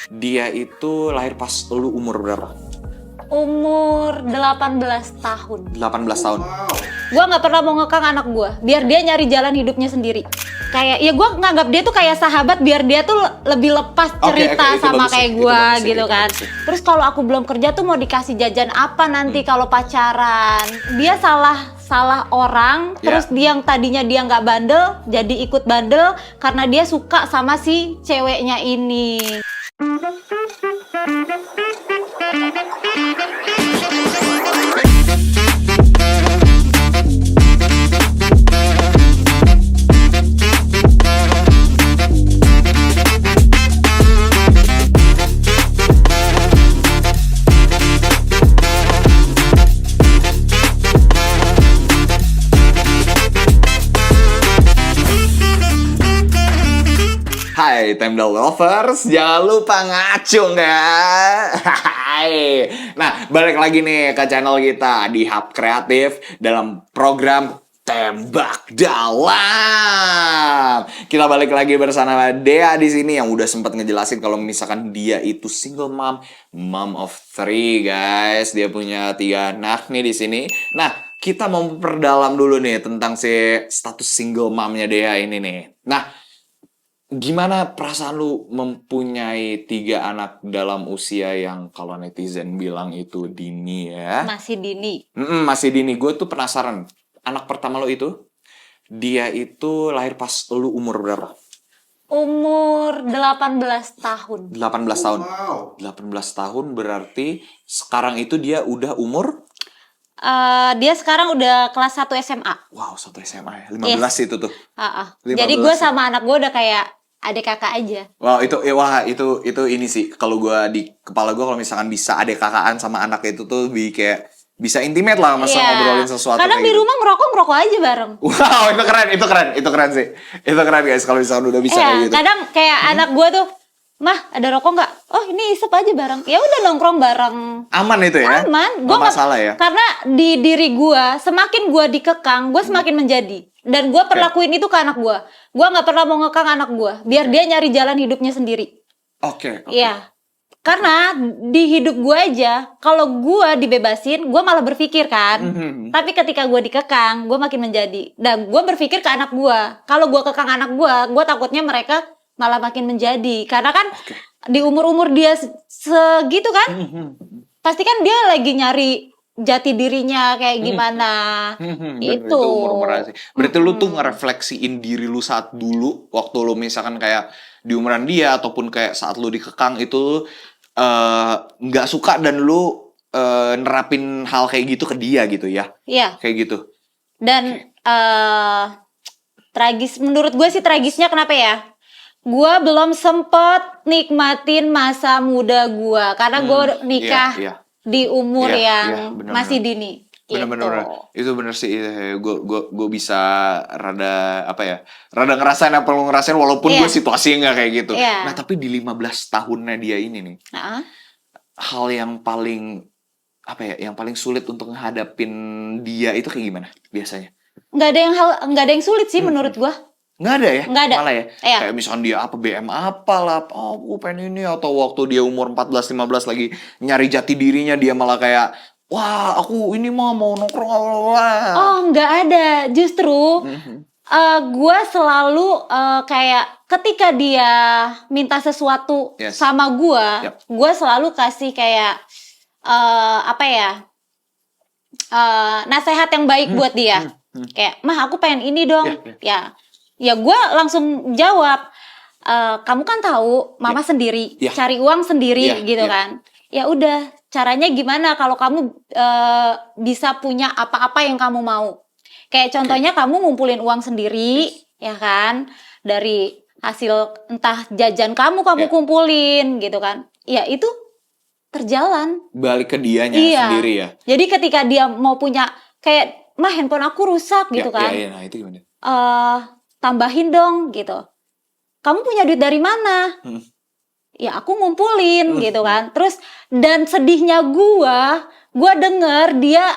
Dia itu lahir pas lu umur berapa? Umur 18 tahun. 18 tahun. Gue nggak pernah mau ngekang anak gue, biar dia nyari jalan hidupnya sendiri. Kayak ya gue nganggap dia tuh kayak sahabat, biar dia tuh lebih lepas cerita Oke, itu sama bagus kayak sih, gue itu bagus sih, gitu itu kan. bagus sih. Terus kalau aku belum kerja tuh mau dikasih jajan apa nanti kalau pacaran? Dia salah orang. Ya. Terus dia yang tadinya dia nggak bandel jadi ikut bandel karena dia suka sama si ceweknya ini. Hai Temdel Lovers, jangan lupa ngacung ya. Hai. Nah, balik lagi nih ke channel kita di Hub Kreatif dalam program Tembak Dalam. Kita balik lagi bersama Dea di sini yang udah sempat ngejelasin kalau misalkan dia itu single mom of 3 guys. Dia punya 3 anak nih di sini. Nah, kita mau perdalam dulu nih tentang si status single momnya Dea ini nih. Nah, gimana perasaan lu mempunyai 3 anak dalam usia yang kalau netizen bilang itu dini ya? Masih dini. Masih dini. Gue tuh penasaran. Anak pertama lo itu, dia itu lahir pas lu umur berapa? Umur 18 tahun. 18 tahun. 18 tahun berarti sekarang itu dia udah umur? Dia sekarang udah kelas 1 SMA. Wow, 1 SMA ya. 15 itu tuh. 15. Jadi gue sama anak gue udah kayak adik kakak aja. Wow, itu ini sih. Kalau gue di kepala gue kalau misalkan bisa adik kakaan sama anak itu tuh kayak bisa intimate lah masa ngobrolin sesuatu. Kadang kayak di gitu. rumah ngerokok aja bareng. Wow, itu keren sih. Itu keren guys kalau misalkan udah bisa kayak gitu. Kadang kayak anak gue tuh, "Mah, ada rokok nggak?" "Oh, ini isep aja bareng." Ya udah nongkrong bareng. Aman itu ya? Aman. Gak masalah ya? Karena di diri gue, semakin gue dikekang, gue semakin menjadi. Dan gue perlakuin itu ke anak gue. Gue nggak pernah mau ngekang anak gue, biar dia nyari jalan hidupnya sendiri. Oke. Iya. Karena di hidup gue aja, kalau gue dibebasin, gue malah berpikir kan. Tapi ketika gue dikekang, gue makin menjadi. Dan gue berpikir ke anak gue. Kalau gue kekang anak gue takutnya mereka malah makin menjadi. Karena kan di umur-umur dia segitu kan, pasti kan dia lagi nyari jati dirinya kayak gimana. Itu umur-umuran sih. Berarti lu tuh ngerefleksiin diri lu saat dulu, waktu lu misalkan kayak di umuran dia, ataupun kayak saat lu dikekang itu nggak suka dan lu nerapin hal kayak gitu ke dia gitu ya? Iya. Kayak gitu. Dan tragis, menurut gue sih tragisnya kenapa ya? Gue belum sempet nikmatin masa muda gue, karena gue nikah di umur yang bener, masih dini. Bener-bener itu bener sih. Gue bisa rada ngerasain apa lu ngerasain walaupun gue situasinya nggak kayak gitu. Nah tapi di 15 tahunnya dia ini nih, hal yang paling yang paling sulit untuk menghadapin dia itu kayak gimana biasanya? Nggak ada yang sulit sih menurut gue. Nggak ada ya? Nggak ada. Malah ya? Kayak misalkan dia BM apalah, aku pengen ini, atau waktu dia umur 14-15 lagi nyari jati dirinya, dia malah kayak, wah aku ini mau nongkrong. Oh, nggak ada. Justru gue selalu kayak ketika dia minta sesuatu sama gue selalu kasih kayak nasihat yang baik buat dia. Kayak, "Mah, aku pengen ini dong." Ya gue langsung jawab, "Kamu kan tahu mama sendiri cari uang sendiri gitu kan. Ya udah, caranya gimana kalau kamu bisa punya apa-apa yang kamu mau. Kayak contohnya kamu ngumpulin uang sendiri, ya kan, dari hasil entah jajan kamu kumpulin gitu kan. Ya itu terjalan. Balik ke dianya sendiri ya. Jadi ketika dia mau punya kayak, "Mah, handphone aku rusak," gitu kan. Nah itu gimana? Tambahin dong gitu. "Kamu punya duit dari mana?" Ya aku ngumpulin gitu kan. Terus dan sedihnya gue denger dia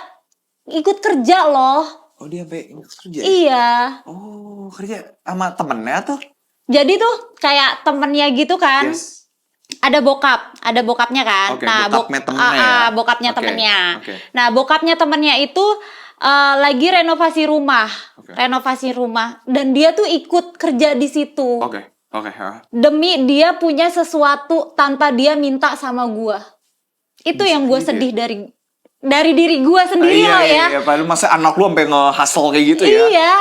ikut kerja loh. Oh, dia sampai ikut kerja? Iya. Oh, kerja sama temennya tuh? Jadi tuh kayak temennya gitu kan. ada bokapnya kan. Oke, Nah, bokapnya temennya ya? bokapnya Oke, temennya. oke. Nah, bokapnya temennya itu lagi renovasi rumah. Oke. Renovasi rumah dan dia tuh ikut kerja di situ. Oke. Demi dia punya sesuatu tanpa dia minta sama gua. Itu Bisa yang gua gitu sedih dari diri gua sendiri loh ya. Iya, padahal masa anak lu sampai nge-hustle kayak gitu ya? Iya.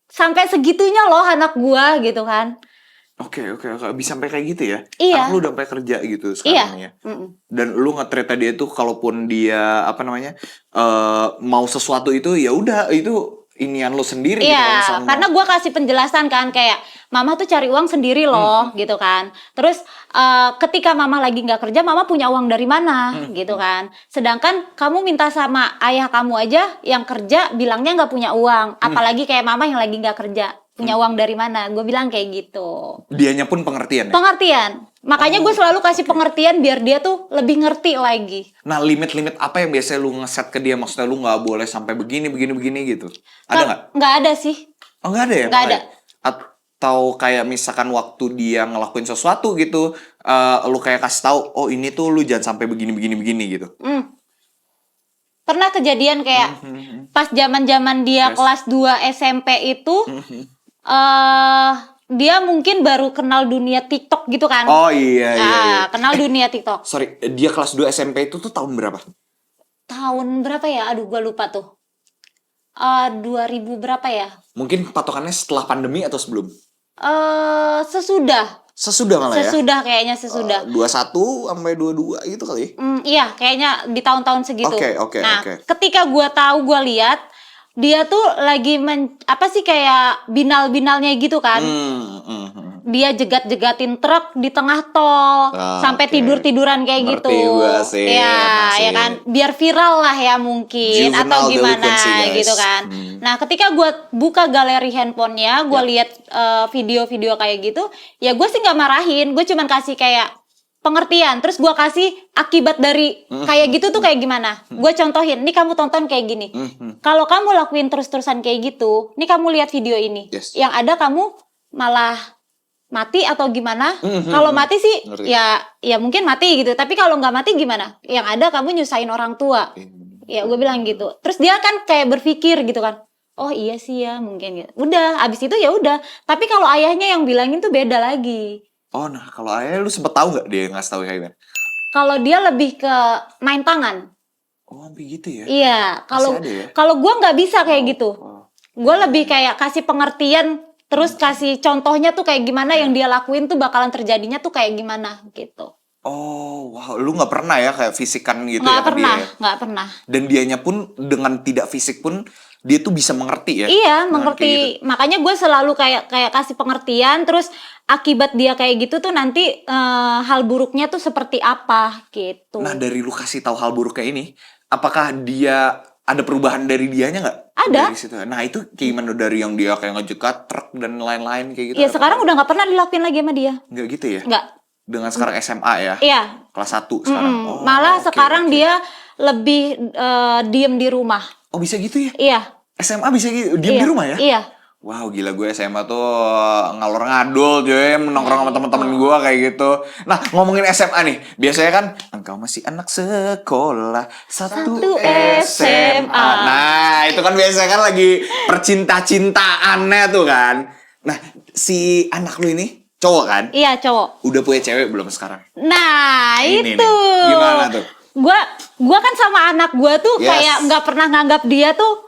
Sampai segitunya loh anak gua gitu kan. Oke. Bisa sampai kayak gitu ya? Iya. Anak lu udah sampai kerja gitu sekarang Iya. ya? Dan lu nge-treat dia tuh kalaupun dia mau sesuatu itu ya udah itu inian lu sendiri gitu kalau Iya, misalnya karena gue kasih penjelasan kan kayak mama tuh cari uang sendiri loh gitu kan. Terus ketika mama lagi nggak kerja, mama punya uang dari mana gitu kan. Sedangkan kamu minta sama ayah kamu aja yang kerja bilangnya nggak punya uang. Apalagi kayak mama yang lagi nggak kerja, punya uang dari mana? Gue bilang kayak gitu. dianya pun pengertian ya? Pengertian. Makanya gue selalu kasih pengertian biar dia tuh lebih ngerti lagi. Nah, limit-limit apa yang biasanya lu ngeset ke dia? Maksudnya lu nggak boleh sampai begini gitu. Ada nggak? Nggak ada sih. Oh, nggak ada ya? Nggak ada. Atau kayak misalkan waktu dia ngelakuin sesuatu gitu, lu kayak kasih tahu, oh ini tuh lu jangan sampai begini gitu. Pernah kejadian kayak pas zaman-zaman dia kelas 2 SMP itu dia mungkin baru kenal dunia TikTok gitu kan. Oh iya. Kenal dunia TikTok. Sorry, dia kelas 2 SMP itu tuh tahun berapa? Tahun berapa ya? Aduh, gua lupa tuh. 2000 berapa ya? Mungkin patokannya setelah pandemi atau sebelum? Sesudah. Sesudah malah ya? Sesudah kayaknya sesudah. 21 sampai 22 gitu kali. Iya, kayaknya di tahun-tahun segitu. Oke. Nah, ketika gua tahu, gua lihat dia tuh lagi kayak binal-binalnya gitu kan. Dia jegat-jegatin truk di tengah tol sampai tidur-tiduran kayak Ngerti gitu. gua sih, Ya kan, biar viral lah ya mungkin Juvenile atau gimana delinquency, guys. gitu kan. Nah, ketika gue buka galeri handphonenya, gue lihat video-video kayak gitu, ya gue sih nggak marahin, gue cuman kasih kayak pengertian, terus gue kasih akibat dari kayak gitu tuh kayak gimana. Gue contohin, nih kamu tonton kayak gini. Kalau kamu lakuin terus-terusan kayak gitu, nih kamu lihat video ini. Yes. Yang ada kamu malah mati atau gimana? Kalau mati sih ya mungkin mati gitu. Tapi kalau nggak mati gimana? Yang ada kamu nyusahin orang tua. Ya gue bilang gitu. Terus dia kan kayak berpikir gitu kan. Oh iya sih ya mungkin gitu. Udah, abis itu ya udah. Tapi kalau ayahnya yang bilangin tuh beda lagi. Oh, nah kalau ayah lu sempet tahu nggak dia ngasih tahu kayak gimana? Kalau dia lebih ke main tangan. Oh, begitu ya? Iya, kalau gue nggak bisa kayak gitu. Gue lebih kayak kasih pengertian, terus kasih contohnya tuh kayak gimana yang dia lakuin tuh bakalan terjadinya tuh kayak gimana gitu. Oh, wow, lu nggak pernah ya kayak fisikan gitu Nggak ya ke pernah, dia? nggak pernah. Dan dianya pun dengan tidak fisik pun dia tuh bisa mengerti ya? Iya, Dengan kayak mengerti. gitu. Makanya gue selalu kayak kasih pengertian, terus akibat dia kayak gitu tuh nanti hal buruknya tuh seperti apa gitu. Nah, dari lu kasih tahu hal buruknya ini, apakah dia ada perubahan dari dianya nggak? Ada. Dari situ. Nah, itu gimana dari yang dia kayak ngejekat truk dan lain-lain kayak gitu? Ya sekarang udah nggak pernah dilakuin lagi sama dia. Nggak gitu ya? Nggak. Dengan sekarang SMA ya? Iya. Kelas 1 sekarang? Oh, Malah oke, sekarang oke. dia lebih diem di rumah. Oh, bisa gitu ya? Iya. SMA bisa gitu? Diem Iya. di rumah ya? Iya. Wow, gila gue SMA tuh ngalor ngadul cuy, nongkrong sama temen-temen gue kayak gitu. Nah, ngomongin SMA nih, biasanya kan engkau masih anak sekolah satu SMA. Nah, itu kan biasanya kan lagi percinta-cintaannya tuh kan. Nah, si anak lu ini cowok kan? Iya, cowok. Udah punya cewek belum sekarang? Nah, Ini itu. nih, gimana tuh? Gua kan sama anak gua tuh Yes. kayak nggak pernah nganggap dia tuh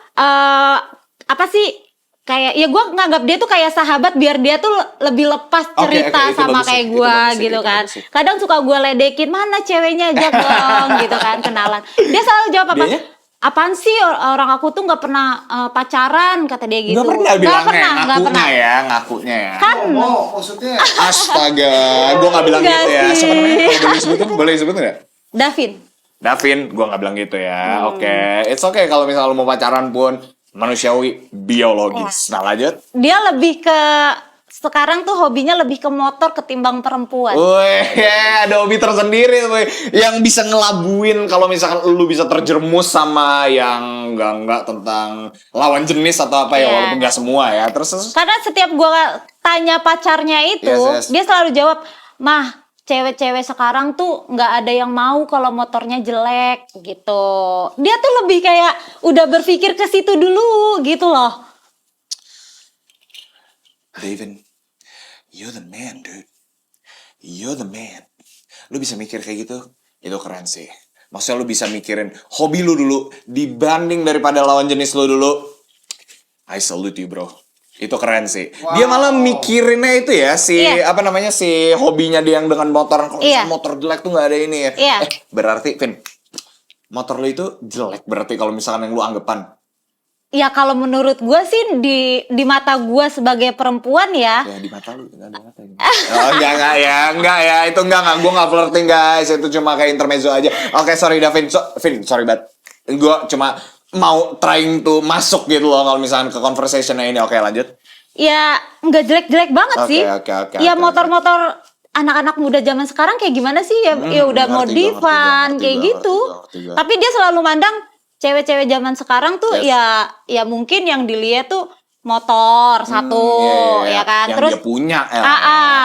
apa sih? Kayak ya gue nganggap dia tuh kayak sahabat biar dia tuh lebih lepas cerita Oke, itu sama bagus kayak sih, itu gue bagus sih, gitu itu kan. bagus sih. Kadang suka gue ledekin, mana ceweknya ajak dong gitu kan, kenalan. Dia selalu jawab apa? Dianya? Apaan sih orang aku tuh nggak pernah pacaran, kata dia gitu. Nggak pernah bilangnya, nggak pernah. ngakunya ya. Kan Maksudnya Astaga, gue gak bilang Enggak gitu ya. sih. Siapa namanya? Kalau boleh disebutin, boleh disebutin gak? Davin, gue gak bilang gitu ya. Oke, it's okay kalau misalnya lu mau pacaran pun manusiawi, biologis. Nah, lanjut. dia lebih ke sekarang tuh hobinya lebih ke motor ketimbang perempuan. Wih, ada hobi tersendiri tuh, yang bisa ngelabuin kalau misalkan lu bisa terjerumus sama yang enggak tentang lawan jenis atau apa ya, Iya. walaupun gak semua ya. Terus Karena setiap gue tanya pacarnya itu, Yes. dia selalu jawab, mah cewek-cewek sekarang tuh nggak ada yang mau kalau motornya jelek gitu. Dia tuh lebih kayak udah berpikir ke situ dulu gitu loh. David, you're the man, dude. You're the man. Lu bisa mikir kayak gitu, itu keren sih. Maksudnya lu bisa mikirin hobi lu dulu dibanding daripada lawan jenis lu dulu. I salute you, bro. Itu keren sih. Wow. Dia malah mikirinnya itu ya, si hobinya dia yang dengan motor. Kalau motor jelek tuh nggak ada ini ya. Berarti, Vin, motor lu itu jelek berarti kalau misalkan yang lu anggapan. Ya kalau menurut gue sih di mata gue sebagai perempuan ya. Ya di mata lu nggak ada mata ini. Oh, enggak ya, itu enggak, gue nggak flirting guys, itu cuma kayak intermezzo aja. Oke, sorry Davin, Vin, sorry banget. Gue cuma mau trying to masuk gitu loh kalau misalkan ke conversation-nya ini. Oke, lanjut. Ya nggak jelek-jelek banget sih. Oke. Ya motor-motor anak-anak muda zaman sekarang kayak gimana sih ya? Ya udah modifan kayak gitu. Tapi dia selalu mandang cewek-cewek zaman sekarang tuh ya mungkin yang dilihat tuh motor satu ya kan. Yang Terus dia punya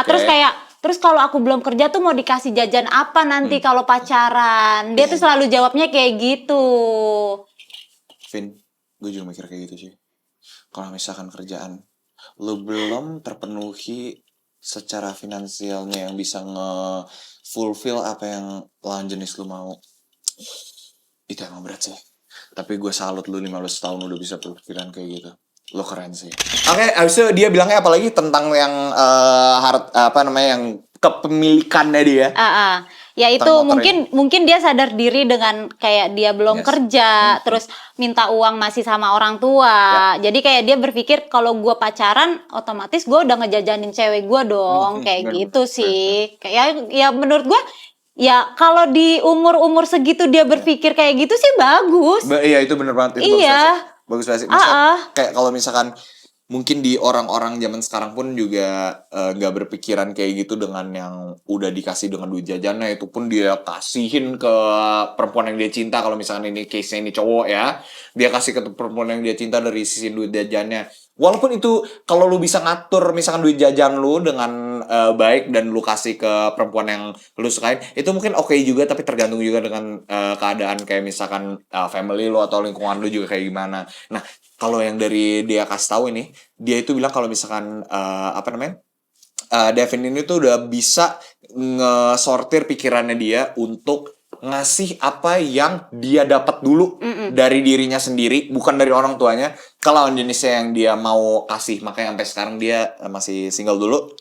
terus kayak terus kalau aku belum kerja tuh mau dikasih jajan apa nanti kalau pacaran. Dia tuh selalu jawabnya kayak gitu. Vin, gue juga mikir kayak gitu sih. Kalau misalkan kerjaan lu belum terpenuhi secara finansialnya yang bisa nge-fulfill apa yang lawan jenis lu mau, itu emang berat sih. Tapi gue salut lu 15 tahun udah bisa berpikiran kayak gitu. Lo keren sih. Oke, abis itu dia bilangnya apa lagi tentang yang yang kepemilikannya dia. Ya itu mungkin dia sadar diri dengan kayak dia belum kerja, terus minta uang masih sama orang tua. Jadi kayak dia berpikir kalau gue pacaran, otomatis gue udah ngejajanin cewek gue dong, kayak gitu sih. Kayak ya menurut gue, ya kalau di umur segitu dia berpikir kayak gitu sih bagus. Iya itu bener banget. Itu bagus banget sih. Kayak kalau misalkan mungkin di orang-orang zaman sekarang pun juga nggak berpikiran kayak gitu dengan yang udah dikasih dengan duit jajannya, itu pun dia kasihin ke perempuan yang dia cinta. Kalau misalkan ini case-nya ini cowok ya, dia kasih ke perempuan yang dia cinta dari sisi duit jajannya. Walaupun itu kalau lu bisa ngatur misalkan duit jajan lu dengan baik dan lu kasih ke perempuan yang lu sukain, itu mungkin oke juga, tapi tergantung juga dengan keadaan kayak misalkan family lu atau lingkungan lu juga kayak gimana. Nah, kalau yang dari dia kasih tahu ini, dia itu bilang kalau misalkan Devin ini tuh udah bisa ngesortir pikirannya dia untuk ngasih apa yang dia dapat dulu dari dirinya sendiri, bukan dari orang tuanya, ke lawan jenisnya yang dia mau kasih. Makanya sampai sekarang dia masih single dulu.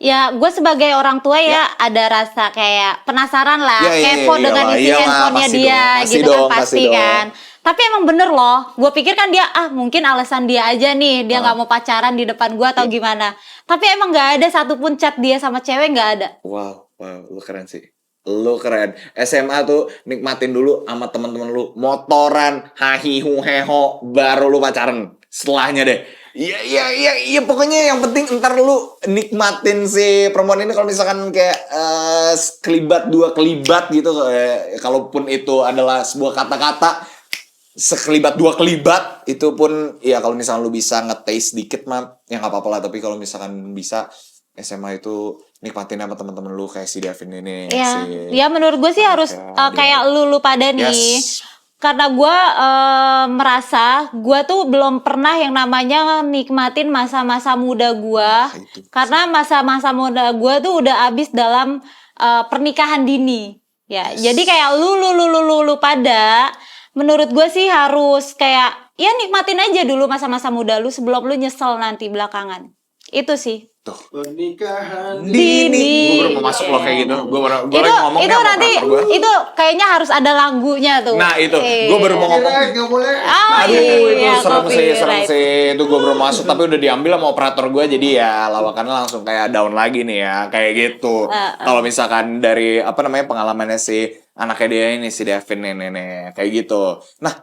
Ya, gue sebagai orang tua ya ada rasa kayak penasaran lah, kepo dengan isi handphonenya dia, gitu kan pasti kan. Tapi emang bener loh, gue pikir kan dia mungkin alasan dia aja nih, dia nggak mau pacaran di depan gue atau gimana. Tapi emang nggak ada satupun chat dia sama cewek, nggak ada. Wow, lu keren sih. Lu keren. SMA tuh nikmatin dulu sama teman-teman lu, motoran, hahihu heho, baru lu pacaran. Setelahnya deh. Iya pokoknya yang penting ntar lu nikmatin si perempuan ini. Kalau misalkan kayak sekelibat dua kelibat gitu, kalaupun itu adalah sebuah kata-kata, sekelibat dua kelibat itu pun ya kalau misalkan lu bisa nge-taste dikit mah ya nggak apa-apa lah. Tapi kalau misalkan bisa SMA itu nikmatin sama teman-teman lu kayak si Devin ini. Ya menurut gue sih harus kayak lu pada nih. Karena gue merasa gue tuh belum pernah yang namanya nikmatin masa-masa muda gue. Karena masa-masa muda gue tuh udah habis dalam pernikahan dini. Ya, jadi kayak lu pada, menurut gue sih harus kayak ya nikmatin aja dulu masa-masa muda lu sebelum lu nyesel nanti belakangan. Itu sih. Tuh. Pernikahan dini. Gue baru mau masuk loh kayak gitu. Gue lagi ngomongnya itu nanti itu kayaknya harus ada lagunya tuh. Nah itu, gue baru mau ngomong. Itu serem sih. Itu gue baru masuk tapi udah diambil sama operator gue, jadi ya lawakannya langsung kayak down lagi nih ya, kayak gitu. Kalau misalkan dari pengalamannya si anaknya dia ini si Devin nih kayak gitu. Nah,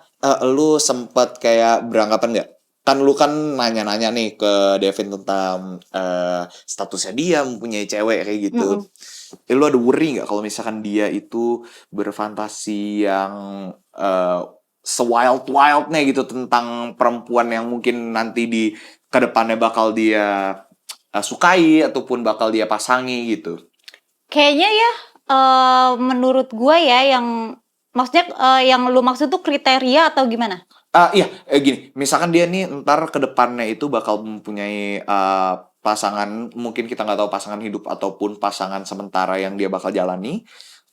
lu sempet kayak beranggapan nggak? Kan lu kan nanya-nanya nih ke Devin tentang statusnya dia mempunyai cewek kayak gitu. Lu ada worry nggak kalau misalkan dia itu berfantasi yang se-wild-wildnya gitu tentang perempuan yang mungkin nanti di kedepannya bakal dia sukai ataupun bakal dia pasangi gitu? Kayaknya ya, menurut gue ya, yang maksudnya yang lu maksud tuh kriteria atau gimana? Iya, gini, misalkan dia nih ntar ke depannya itu bakal mempunyai pasangan, mungkin kita nggak tahu pasangan hidup ataupun pasangan sementara yang dia bakal jalani,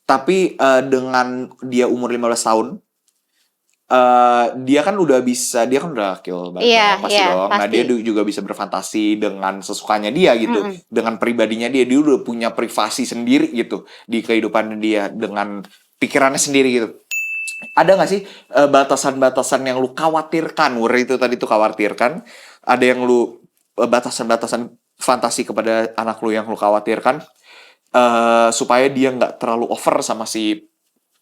tapi dengan dia umur 15 tahun, dia kan udah bisa, dia kan udah kill banget Iya, dong, pasti iya, dong. Nah, pasti. dia juga bisa berfantasi dengan sesukanya dia gitu, dengan pribadinya dia udah punya privasi sendiri gitu di kehidupan dia dengan pikirannya sendiri gitu. Ada nggak sih batasan-batasan yang lu khawatirkan? Wur itu tadi tuh khawatirkan. Ada yang lu batasan-batasan fantasi kepada anak lu yang lu khawatirkan supaya dia nggak terlalu over sama si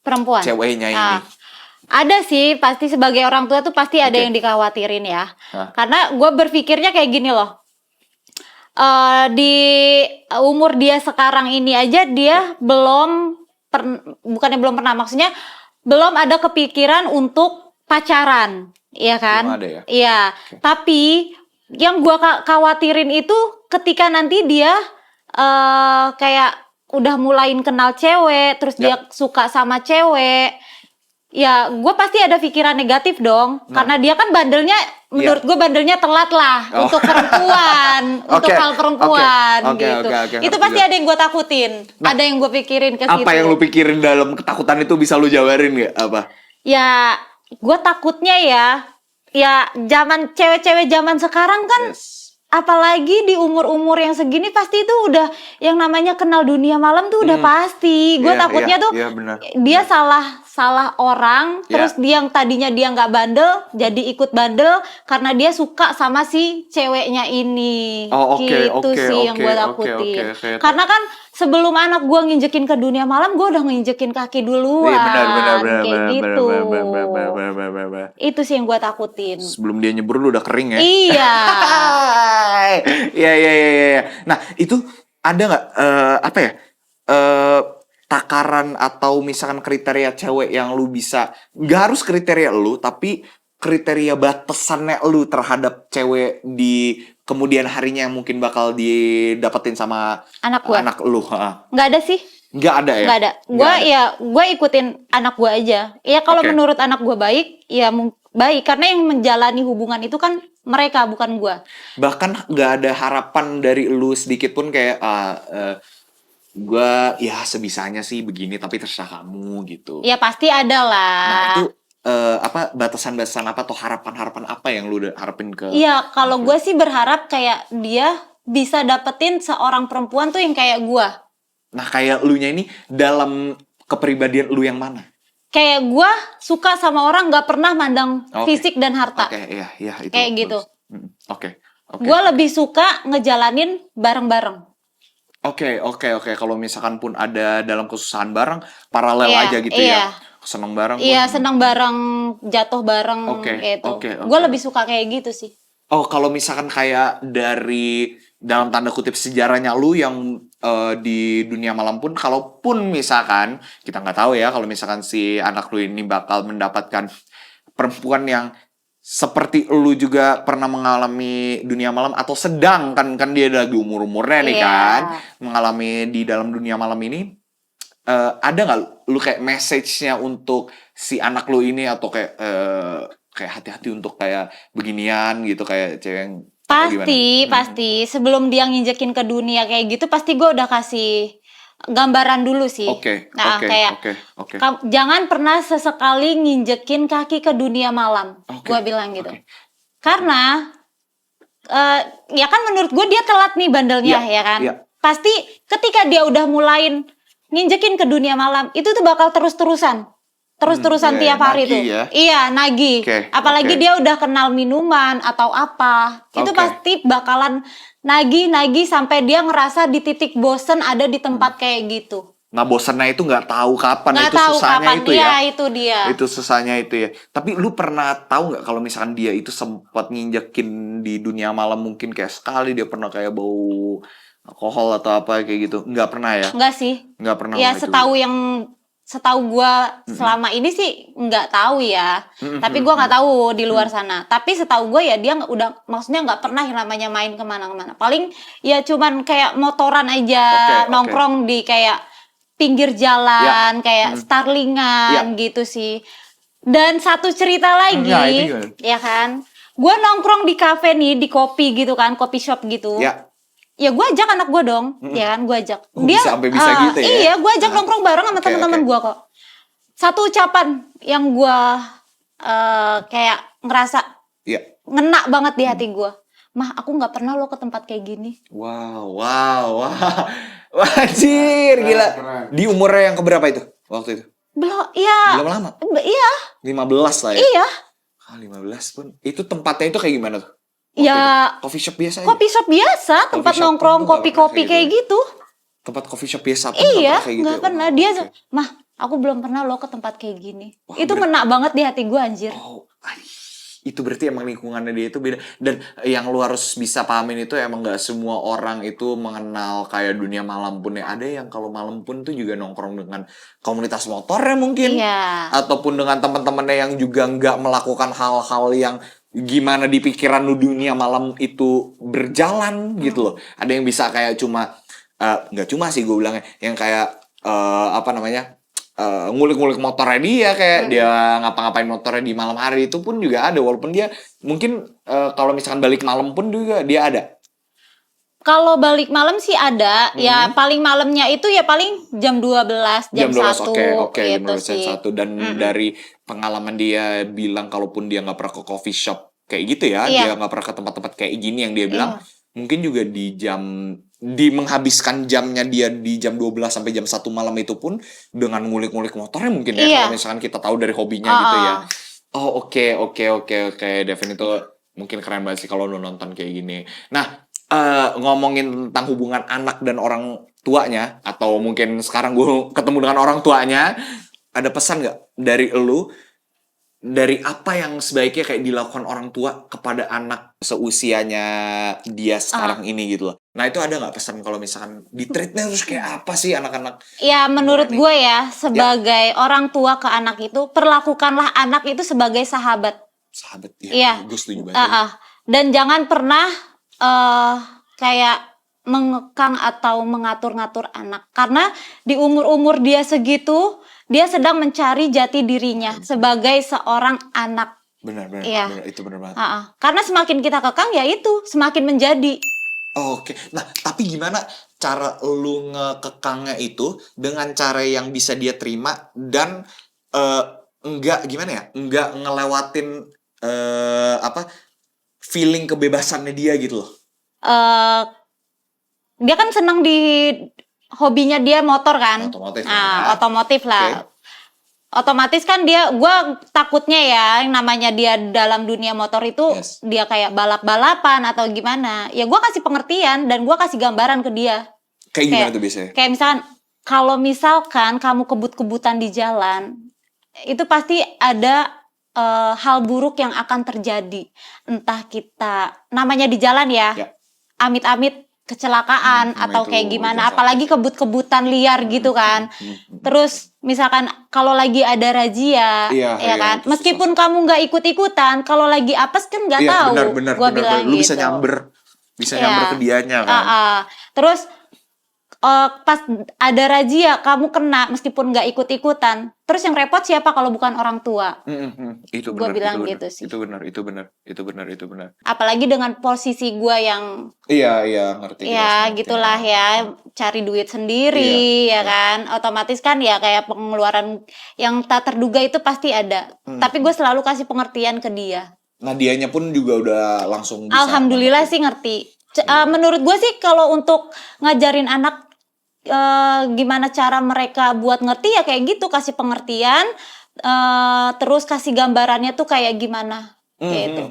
Perempuan. ceweknya ini. Ada sih, pasti sebagai orang tua tuh pasti ada Oke. yang dikhawatirin ya. Hah. Karena gue berpikirnya kayak gini loh. Di umur dia sekarang ini aja dia bukannya belum pernah, maksudnya belum ada kepikiran untuk pacaran, ya kan? Belum ada ya? Iya. Tapi yang gue khawatirin itu ketika nanti dia kayak udah mulain kenal cewek, terus dia suka sama cewek. Ya, gue pasti ada pikiran negatif dong, karena dia kan bandelnya, menurut gue bandelnya telat lah untuk perempuan, untuk hal perempuan gitu. Itu pasti ada yang gue takutin, ada yang gue pikirin ke situ. Apa yang lu pikirin dalam ketakutan itu bisa lu jabarin nggak? Apa? Ya, gue takutnya ya zaman cewek-cewek zaman sekarang kan, apalagi di umur-umur yang segini pasti itu udah yang namanya kenal dunia malam tuh udah pasti. Gue takutnya tuh dia salah orang, terus dia yang tadinya dia nggak bandel jadi ikut bandel karena dia suka sama si ceweknya ini. Gitu sih yang gue takutin. Karena kan sebelum anak gue nginjekin ke dunia malam, gue udah nginjekin kaki duluan. Kayak gitu. Itu sih yang gue takutin. Sebelum dia nyebur lu udah kering ya? Iya. Iya. Nah, itu ada nggak apa ya? Takaran atau misalkan kriteria cewek yang lu bisa, nggak harus kriteria lu, tapi kriteria batasannya lu terhadap cewek di kemudian harinya yang mungkin bakal didapetin sama anak lu. Nggak ada sih. Nggak ada ya? Nggak ada. Gue ikutin anak gue aja. Ya kalau menurut anak gue baik, ya baik. Karena yang menjalani hubungan itu kan mereka, bukan gue. Bahkan nggak ada harapan dari lu sedikit pun kayak gue ya sebisanya sih begini tapi terserah kamu gitu. Ya pasti ada lah. Nah itu apa batasan-batasan apa atau harapan-harapan apa yang lu udah harapin ke? Iya, kalau gue sih berharap kayak dia bisa dapetin seorang perempuan tuh yang kayak gue. Nah kayak lu-nya ini dalam kepribadian lu yang mana? Kayak gue suka sama orang gak pernah mandang fisik dan harta. Iya itu. Kayak gitu. Gue lebih suka ngejalanin bareng-bareng. Oke. Kalau misalkan pun ada dalam kesusahan bareng, paralel aja gitu ya. Seneng bareng. Iya, seneng bareng, jatuh bareng gitu. Gue lebih suka kayak gitu sih. Oh, kalau misalkan kayak dari dalam tanda kutip sejarahnya lu yang di dunia malam pun, kalaupun misalkan kita nggak tahu ya, kalau misalkan si anak lu ini bakal mendapatkan perempuan yang seperti lu juga pernah mengalami dunia malam atau sedang kan dia lagi umurnya nih kan mengalami di dalam dunia malam ini, ada nggak lu kayak message-nya untuk si anak lu ini atau kayak hati-hati untuk kayak beginian gitu kayak cewek yang pasti sebelum dia nginjekin ke dunia kayak gitu pasti gue udah kasih gambaran dulu sih. Jangan pernah sesekali nginjekin kaki ke dunia malam. Gue bilang gitu. Karena ya kan menurut gue dia telat nih bandelnya ya kan. Pasti ketika dia udah mulain nginjekin ke dunia malam itu tuh bakal terus-terusan tiap hari tuh. Iya, nagih. Apalagi dia udah kenal minuman atau apa. Itu pasti bakalan nagih sampai dia ngerasa di titik bosen ada di tempat kayak gitu. Nah, bosennya itu nggak tahu kapan, itu susahnya itu ya. Itu dia. Itu susahnya itu ya. Tapi lu pernah tahu nggak kalau misalkan dia itu sempat nginjekin di dunia malam mungkin kayak sekali dia pernah kayak bau alkohol atau apa kayak gitu? Nggak pernah ya? Nggak sih. Nggak pernah. Ya setahu yang setahu gue selama ini sih nggak tahu ya, tapi gue nggak tahu di luar sana. Tapi setahu gue ya dia udah, maksudnya nggak pernah yang namanya main kemana-mana. Paling ya cuman kayak motoran aja, nongkrong di kayak pinggir jalan, kayak Starlingan gitu sih. Dan satu cerita lagi, ya kan, gue nongkrong di kafe nih, di kopi gitu kan, kopi shop gitu. Ya gue ajak anak gue dong, ya kan, gue ajak. Dia bisa gitu ya? Iya, gue ajak nongkrong bareng sama teman-teman gue kok. Satu ucapan yang gue kayak ngerasa ngena banget di hati gue. Mah, aku nggak pernah lo ke tempat kayak gini. Wow. Wajir, gila. Di umurnya yang keberapa itu waktu itu? Belum lama? Iya. 15 lah ya? Iya. 15 pun. Itu tempatnya itu kayak gimana tuh? Ya, coffee shop biasa aja? Coffee shop biasa, tempat nongkrong, kopi-kopi kayak gitu. Tempat coffee shop biasa pun iya, kayak gitu? Nggak pernah. Dia, Mah, aku belum pernah lo ke tempat kayak gini. Itu ngena banget di hati gue, anjir. Itu berarti emang lingkungannya dia itu beda. Dan yang lu harus bisa pahamin itu emang gak semua orang itu mengenal kayak dunia malam pun ya. Ada yang kalau malam pun tuh juga nongkrong dengan komunitas motornya mungkin. Ataupun dengan teman-temannya yang juga gak melakukan hal-hal yang gimana di pikiran lu dunia malam itu berjalan gitu loh. Ada yang bisa kayak cuma, gak cuma sih gue bilangnya, yang kayak ngulik-ngulik motornya dia, kayak dia ngapa-ngapain motornya di malam hari itu pun juga ada, walaupun dia mungkin kalau misalkan balik malam pun juga dia ada. Kalau balik malam sih ada, ya paling malamnya itu ya paling jam 12, jam 1. Oke, jam 12, jam 1. Dan dari pengalaman dia bilang kalaupun dia nggak pernah ke coffee shop kayak gitu ya, dia nggak pernah ke tempat-tempat kayak gini yang dia bilang, mungkin juga di menghabiskan jamnya dia di jam 12 sampai jam 1 malam itu pun dengan ngulik-ngulik motornya mungkin ya, kalau misalkan kita tahu dari hobinya gitu ya. Oke. Devin itu mungkin keren banget sih kalau lu nonton kayak gini. Nah, ngomongin tentang hubungan anak dan orang tuanya, atau mungkin sekarang gue ketemu dengan orang tuanya, ada pesan nggak dari elu, dari apa yang sebaiknya kayak dilakukan orang tua kepada anak seusianya dia sekarang ini gitu loh. Nah, itu ada nggak pesan kalau misalkan di treatnya terus kayak apa sih anak-anak? Ya, menurut gue ya, sebagai orang tua ke anak itu, perlakukanlah anak itu sebagai sahabat. Sahabat, ya. Gue setuju banget. Dan jangan pernah kayak mengekang atau mengatur-ngatur anak. Karena di umur-umur dia segitu, dia sedang mencari jati dirinya sebagai seorang anak. Benar, itu benar banget. Karena semakin kita kekang, ya itu semakin menjadi. Oke. Nah, tapi gimana cara lu ngekekangnya itu dengan cara yang bisa dia terima dan enggak ngelewatin feeling kebebasannya dia gitu loh. Dia kan senang di hobinya dia motor kan. Otomotif lah. Otomatis kan gue takutnya ya, yang namanya dia dalam dunia motor itu dia kayak balap-balapan atau gimana. Ya gue kasih pengertian dan gue kasih gambaran ke dia. Kayak gimana tuh biasanya? Kayak misalkan, kalau misalkan kamu kebut-kebutan di jalan, itu pasti ada hal buruk yang akan terjadi. Entah kita, namanya di jalan ya. Amit-amit kecelakaan atau kayak gimana, apalagi kebut-kebutan liar gitu kan. Terus misalkan kalau lagi ada razia, ya kan, meskipun kamu nggak ikut-ikutan, kalau lagi apes kan nggak tahu. Gue bilang lu gitu. bisa nyamber ke dianya kan. Terus pas ada razia kamu kena meskipun nggak ikut-ikutan, terus yang repot siapa kalau bukan orang tua? Itu gue bilang itu gitu sih. Itu benar. Apalagi dengan posisi gue yang ngerti. Ya gitulah ya, cari duit sendiri ya kan, otomatis kan ya kayak pengeluaran yang tak terduga itu pasti ada. Tapi gue selalu kasih pengertian ke dia. Nah, dianya pun juga udah langsung bisa. Alhamdulillah sih ngerti. Menurut gue sih kalau untuk ngajarin anak gimana cara mereka buat ngerti, ya kayak gitu, kasih pengertian, terus kasih gambarannya tuh kayak gimana gitu.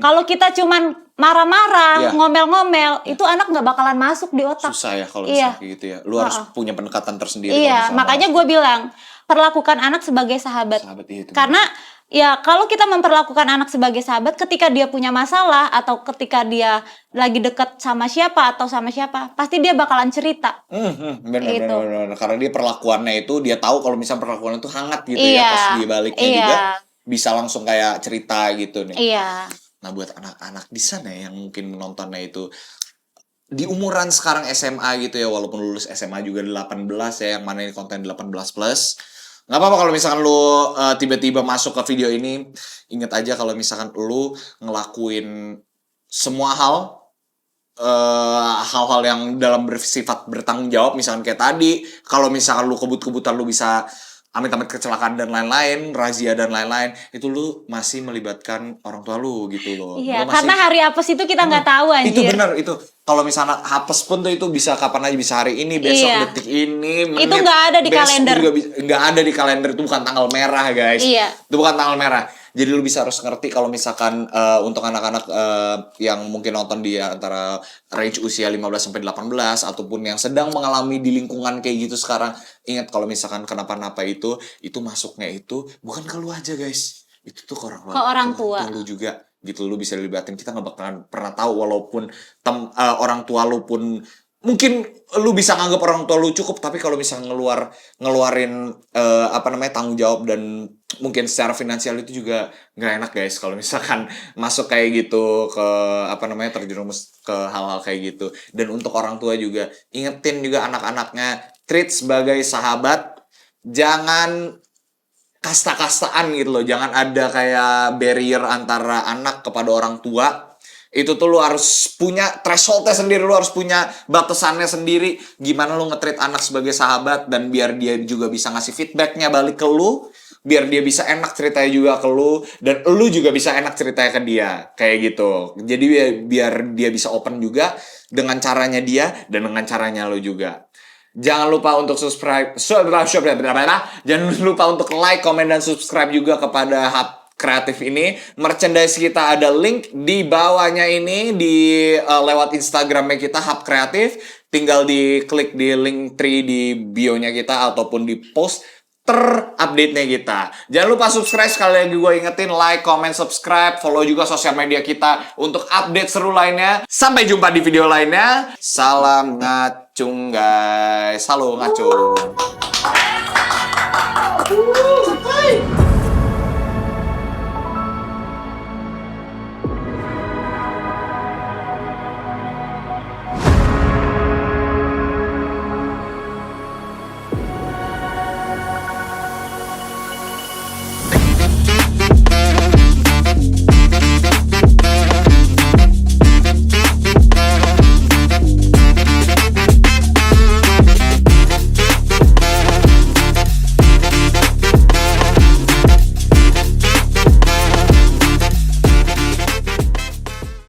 Kalau kita cuman marah-marah, ngomel-ngomel, itu anak nggak bakalan masuk di otak. Susah ya kalau misalnya gitu ya. Lu harus punya pendekatan tersendiri. Makanya gue bilang perlakukan anak sebagai sahabat. Karena Ya, kalau kita memperlakukan anak sebagai sahabat, ketika dia punya masalah atau ketika dia lagi deket sama siapa atau sama siapa, pasti dia bakalan cerita. Gitu. Bener. Karena dia perlakuannya itu, dia tahu kalau misalnya perlakuannya itu hangat gitu Iya, ya, pas di baliknya iya, juga bisa langsung kayak cerita gitu nih. iya. Nah, buat anak-anak di sana yang mungkin menontonnya itu di umuran sekarang SMA gitu ya, walaupun lulus SMA juga 18 ya, yang mana ini konten 18 plus. Nggak apa-apa kalau misalkan lu tiba-tiba masuk ke video ini, inget aja kalau misalkan lu ngelakuin semua hal-hal yang dalam bersifat bertanggung jawab, misalkan kayak tadi, kalau misalkan lu kebut-kebutan lu bisa amit-amit kecelakaan dan lain-lain, razia dan lain-lain, itu lu masih melibatkan orang tua lu gitu loh. Iya, Lu masih, karena hari apes itu kita nggak tahu anjir. itu bener, itu kalau misalnya hapus pun tuh itu bisa kapan aja, bisa hari ini, besok, Iya. detik ini, menit, Itu nggak ada di besok kalender. juga nggak ada di kalender, itu bukan tanggal merah guys. Iya. Itu bukan tanggal merah. Jadi lu bisa harus ngerti kalau misalkan untuk anak-anak yang mungkin nonton di antara range usia 15 sampai 18 ataupun yang sedang mengalami di lingkungan kayak gitu sekarang, ingat kalau misalkan kenapa-napa itu masuknya itu bukan ke lu aja guys. Itu tuh ke orang tua. lu juga gitu. Lu bisa dilibatin, kita nggak bakalan pernah tahu, walaupun orang tua lu pun mungkin lu bisa nganggap orang tua lu cukup, tapi kalau misalnya ngeluarin tanggung jawab dan mungkin secara finansial itu juga nggak enak guys kalau misalkan masuk kayak gitu ke terjerumus ke hal-hal kayak gitu. Dan untuk orang tua juga ingetin juga anak-anaknya, treat sebagai sahabat, jangan kasta-kastaan gitu loh, jangan ada kayak barrier antara anak kepada orang tua. Itu tuh lu harus punya thresholdnya sendiri, lu harus punya batasannya sendiri, gimana lu nge-treat anak sebagai sahabat, dan biar dia juga bisa ngasih feedbacknya balik ke lu, biar dia bisa enak ceritanya juga ke lu, dan lu juga bisa enak ceritanya ke dia, kayak gitu. Jadi biar dia bisa open juga dengan caranya dia dan dengan caranya lu juga. Jangan lupa untuk jangan lupa untuk like, komen, dan subscribe juga kepada Hub Kreatif ini. Merchandise kita ada link di bawahnya ini, di lewat Instagramnya kita, Hub Kreatif. Tinggal diklik di link 3 di bio-nya kita ataupun di post terupdate-nya kita. Jangan lupa subscribe, sekali lagi gue ingetin, like, comment, subscribe, follow juga sosial media kita untuk update seru lainnya. Sampai jumpa di video lainnya. Salam ngacung guys. Halo ngacung.